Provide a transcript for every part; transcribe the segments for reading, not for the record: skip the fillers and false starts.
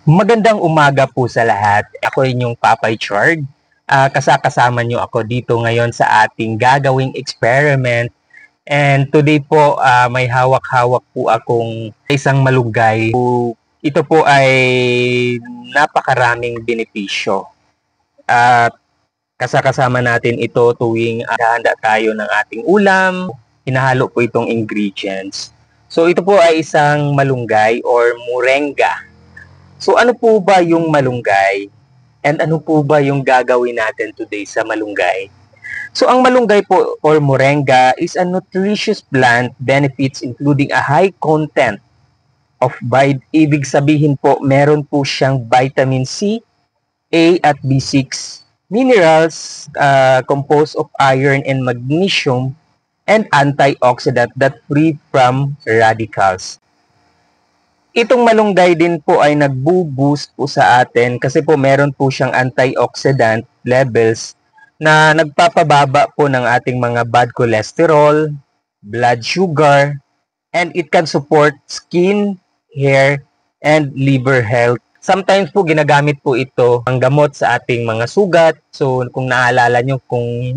Magandang umaga po sa lahat. Ako inyong Papay Chard. Kasama niyo ako dito ngayon sa ating gagawing experiment. And today po, may hawak-hawak po akong isang malunggay. Ito po ay napakaraming benepisyo. At kasama natin ito tuwing hahanda tayo ng ating ulam. Hinahalo po itong ingredients. So ito po ay isang malunggay or moringa. So ano po ba yung malunggay? And ano po ba yung gagawin natin today sa malunggay? So ang malunggay po or moringa is a nutritious plant benefits including a high content of ibig sabihin po meron po siyang vitamin C, A at B6, minerals composed of iron and magnesium, and antioxidant that free from radicals. Itong malunggay din po ay nagbo-boost po sa atin kasi po meron po siyang antioxidant levels na nagpapababa po ng ating mga bad cholesterol, blood sugar, and it can support skin, hair, and liver health. Sometimes po ginagamit po ito ang gamot sa ating mga sugat. So kung naalala nyo kung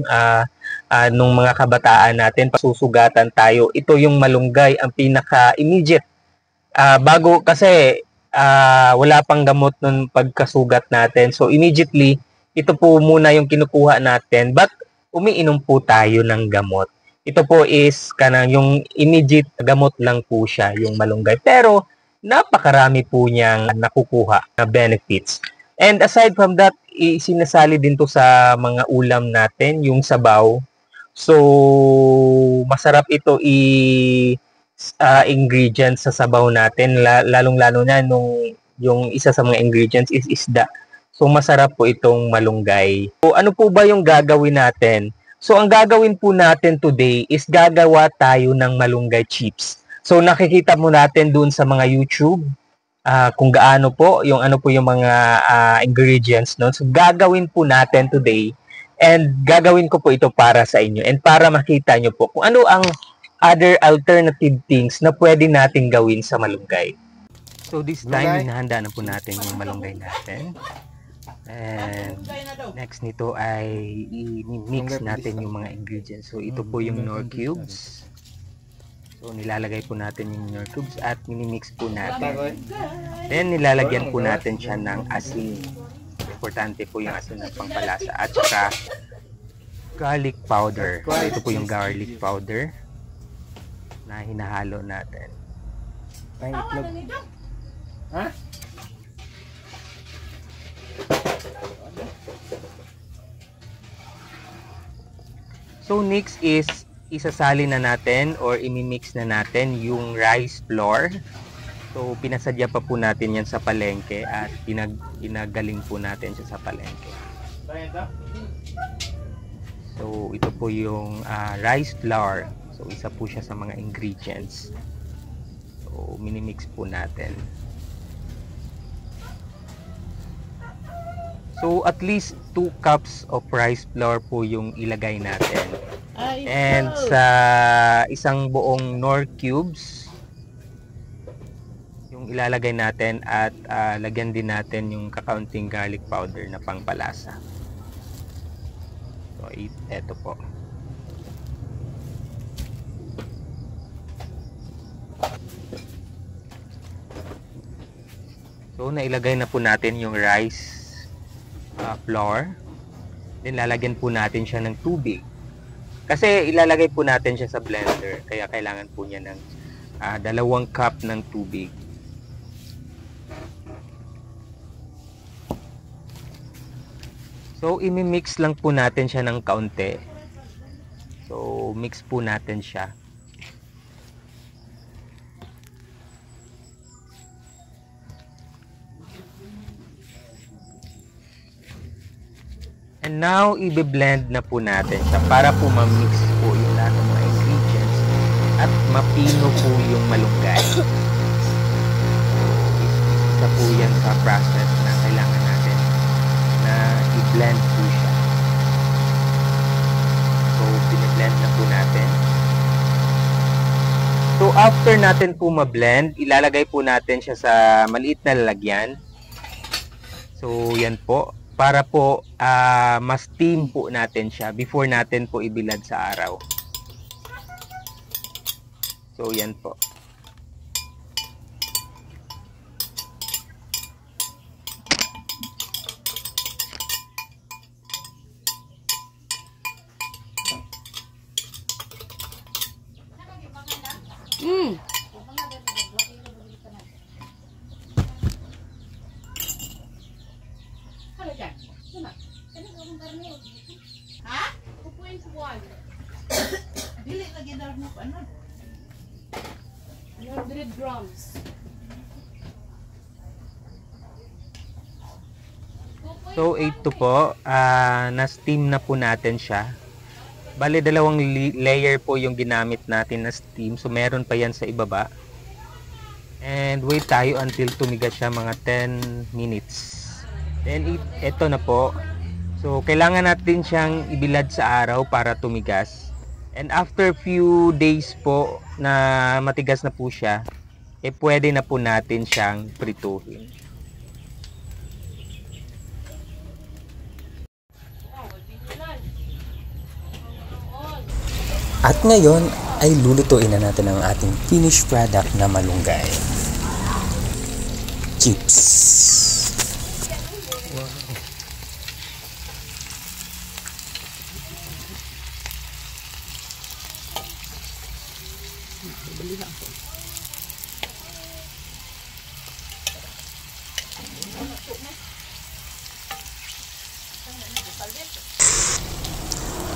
nung mga kabataan natin, pasusugatan tayo, ito yung malunggay ang pinaka-immediate. Bago kasi wala pang gamot nun pagkasugat natin. So immediately, ito po muna yung kinukuha natin. But umiinom po tayo ng gamot. Ito po is kanang yung immediate gamot lang po siya, yung malunggay. Pero napakarami po niyang nakukuha na benefits. And aside from that, sinasali din to sa mga ulam natin, yung sabaw. So masarap ito ingredients sa sabaw natin, lalong-lalo na yung isa sa mga ingredients is isda. So masarap po itong malunggay. So ano po ba yung gagawin natin? So ang gagawin po natin today is gagawa tayo ng malunggay chips. So nakikita mo natin doon sa mga YouTube kung gaano po yung ano po yung mga ingredients no. So gagawin po natin today and gagawin ko po ito para sa inyo and para makita nyo po kung ano ang other alternative things na pwede natin gawin sa malunggay. So this time, hinahanda na po natin yung malunggay natin. And next nito ay i-mix natin yung mga ingredients. So ito po yung Knorr cubes. So nilalagay po natin yung Knorr cubes at minimix po natin. Then nilalagyan po natin siya ng asin. Importante po yung asin ng pampalasa at saka garlic powder. So ito po yung garlic powder na hinahalo natin. Ay, itlog. Ha? So next is isasali na natin or imimix na natin yung rice flour. So pinasadya pa po natin yan sa palengke at pinagaling po natin siya sa palengke. So ito po yung rice flour. So isa po siya sa mga ingredients. So minimix po natin. So at least 2 cups of rice flour po yung ilagay natin. And sa isang buong Knorr cubes yung ilalagay natin at lagyan din natin yung kakaunting garlic powder na pangpalasa. So ito po. So nailagay na po natin yung rice flour. Then lalagyan po natin siya ng tubig. Kasi ilalagay po natin siya sa blender, kaya kailangan po niya ng 2 cup ng tubig. So imimix lang po natin siya ng kaunti. So mix po natin siya. And now, i-blend na po natin siya para po ma-mix po yung lahat ng mga ingredients at mapino po yung malunggay. So, isa po yan sa process na kailangan natin na i-blend po siya. So, bine-blend na po natin. So, after natin po ma-blend, ilalagay po natin siya sa maliit na lalagyan. So yan po, para po mas steam po natin siya before natin po ibilad sa araw. So yan po. Ha? 2.1. Dili lagi daw mo ano? 100 grams. So ito po, na-steam na po natin siya. Bale, dalawang layer po yung ginamit natin na steam. So meron pa yan sa ibaba. And wait tayo until tumigas siya mga 10 minutes. Then ito na po. So kailangan natin siyang ibilad sa araw para tumigas. And after few days po na matigas na po siya, pwede na po natin siyang prituhin. At ngayon ay lulutuin na natin ang ating finished product na malunggay. Chips.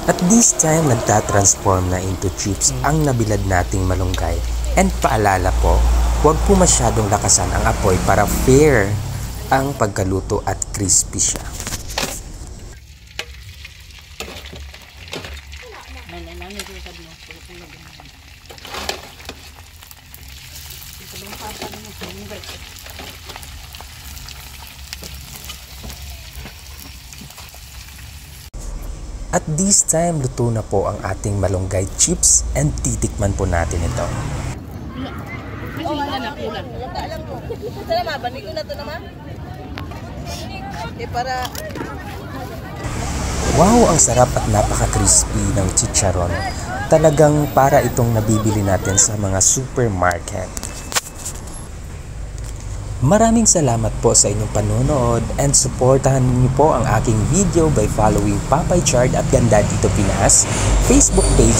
At this time, nagtatransform na into chips ang nabilad nating malunggay. And paalala po, huwag po masyadong lakasan ang apoy para fair ang pagkaluto at crispy siya. At this time, luto na po ang ating malunggay chips and titikman po natin ito. Wow, ang sarap at napaka-crispy ng chicharon. Talagang para itong nabibili natin sa mga supermarket. Maraming salamat po sa inyong panonood and supportahan niyo po ang aking video by following Papay Chard at Ganda Dito Pinas Facebook page